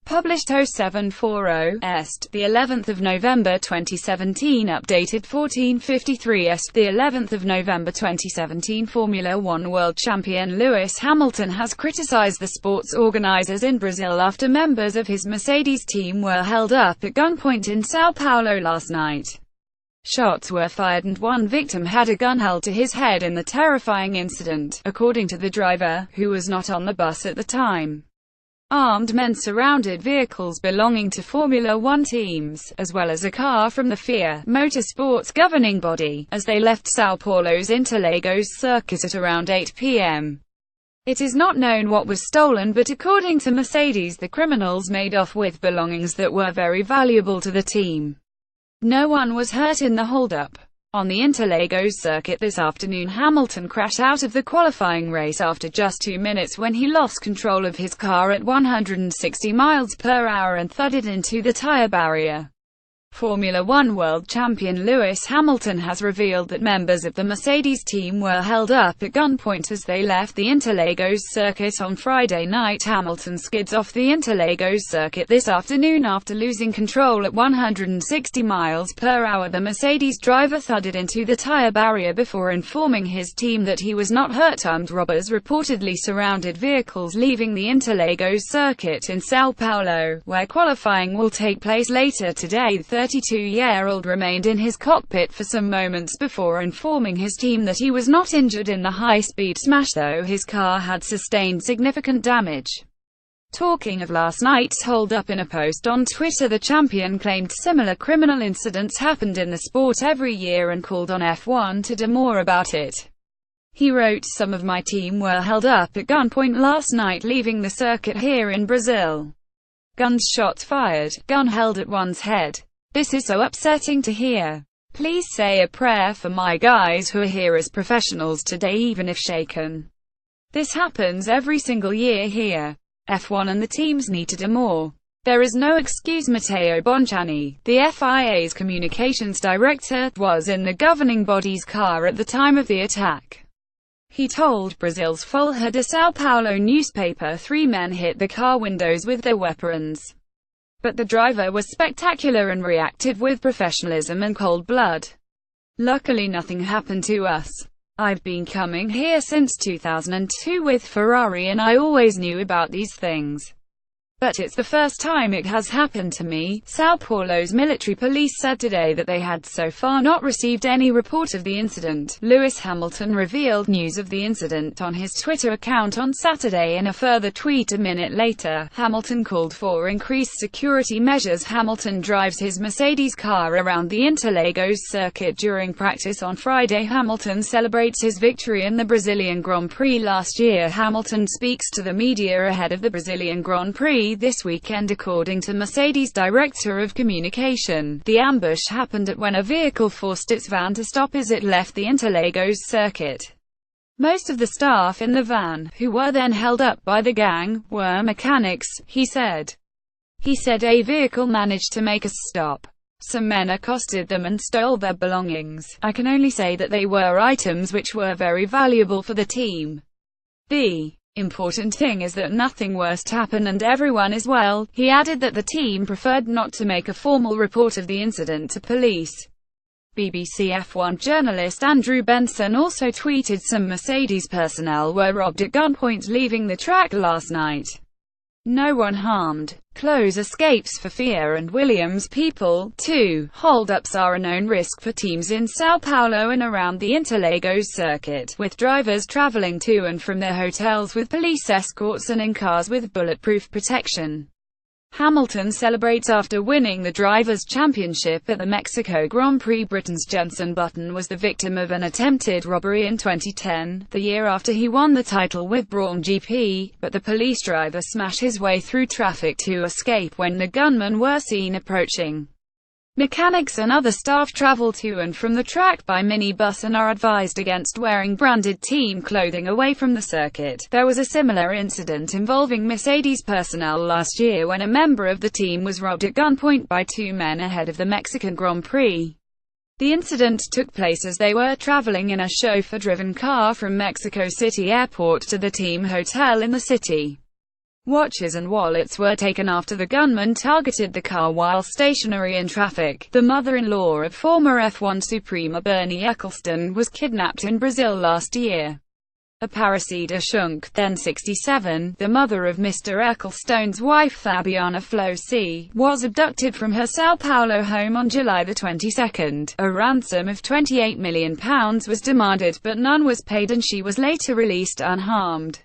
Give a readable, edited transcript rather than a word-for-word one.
Published 0740 Est, the 11th of November 2017. Updated 1453 Est, the 11th of November 2017. Formula One world champion Lewis Hamilton has criticized the sport's organizers in Brazil after members of his Mercedes team were held up at gunpoint in São Paulo last night. Shots were fired and one victim had a gun held to his head in the terrifying incident, according to the driver, who was not on the bus at the time. Armed men surrounded vehicles belonging to Formula One teams, as well as a car from the FIA Motorsports governing body, as they left São Paulo's Interlagos circuit at around 8 p.m. It is not known what was stolen, but according to Mercedes, the criminals made off with belongings that were very valuable to the team. No one was hurt in the holdup. On the Interlagos circuit this afternoon, Hamilton crashed out of the qualifying race after just 2 minutes when he lost control of his car at 160 miles per hour and thudded into the tire barrier. Formula One world champion Lewis Hamilton has revealed that members of the Mercedes team were held up at gunpoint as they left the Interlagos circuit on Friday night. Hamilton skids off the Interlagos circuit this afternoon after losing control at 160 miles per hour. The Mercedes driver thudded into the tire barrier before informing his team that he was not hurt. Armed robbers reportedly surrounded vehicles leaving the Interlagos circuit in São Paulo, where qualifying will take place later today. The 32-year-old remained in his cockpit for some moments before informing his team that he was not injured in the high-speed smash, though his car had sustained significant damage. Talking of last night's hold-up in a post on Twitter, the champion claimed similar criminal incidents happened in the sport every year and called on F1 to do more about it. He wrote, "Some of my team were held up at gunpoint last night leaving the circuit here in Brazil. Gunshots fired, gun held at one's head. This is so upsetting to hear. Please say a prayer for my guys who are here as professionals today, even if shaken. This happens every single year here. F1 and the teams need to do more. There is no excuse." Matteo Bonciani, the FIA's communications director, was in the governing body's car at the time of the attack. He told Brazil's Folha de São Paulo newspaper 3 men hit the car windows with their weapons. But the driver was spectacular and reacted with professionalism and cold blood. Luckily nothing happened to us. I've been coming here since 2002 with Ferrari and I always knew about these things. But it's the first time it has happened to me. São Paulo's military police said today that they had so far not received any report of the incident. Lewis Hamilton revealed news of the incident on his Twitter account on Saturday. In a further tweet a minute later, Hamilton called for increased security measures. Hamilton drives his Mercedes car around the Interlagos circuit during practice on Friday. Hamilton celebrates his victory in the Brazilian Grand Prix last year. Hamilton speaks to the media ahead of the Brazilian Grand Prix this weekend. According to Mercedes director of communication, the ambush happened at when a vehicle forced its van to stop as it left the Interlagos circuit. Most of the staff in the van, who were then held up by the gang, were mechanics, he said. He said a vehicle managed to make a stop. Some men accosted them and stole their belongings. I can only say that they were items which were very valuable for the team. The important thing is that nothing worse happened and everyone is well." He added that the team preferred not to make a formal report of the incident to police. BBC F1 journalist Andrew Benson also tweeted some Mercedes personnel were robbed at gunpoint leaving the track last night. No one harmed. Close escapes for FIA and Williams people, too. Hold-ups are a known risk for teams in São Paulo and around the Interlagos circuit, with drivers traveling to and from their hotels with police escorts and in cars with bulletproof protection. Hamilton celebrates after winning the Drivers' Championship at the Mexico Grand Prix. Britain's Jenson Button was the victim of an attempted robbery in 2010, the year after he won the title with Brawn GP, but the police driver smashed his way through traffic to escape when the gunmen were seen approaching. Mechanics and other staff travel to and from the track by minibus and are advised against wearing branded team clothing away from the circuit. There was a similar incident involving Mercedes personnel last year when a member of the team was robbed at gunpoint by 2 men ahead of the Mexican Grand Prix. The incident took place as they were traveling in a chauffeur-driven car from Mexico City Airport to the team hotel in the city. Watches and wallets were taken after the gunman targeted the car while stationary in traffic. The mother-in-law of former F1 Suprema Bernie Ecclestone was kidnapped in Brazil last year. Aparecida Schunk, then 67, the mother of Mr. Ecclestone's wife Fabiana Flo C., was abducted from her São Paulo home on July the 22nd. A ransom of £28 million was demanded, but none was paid and she was later released unharmed.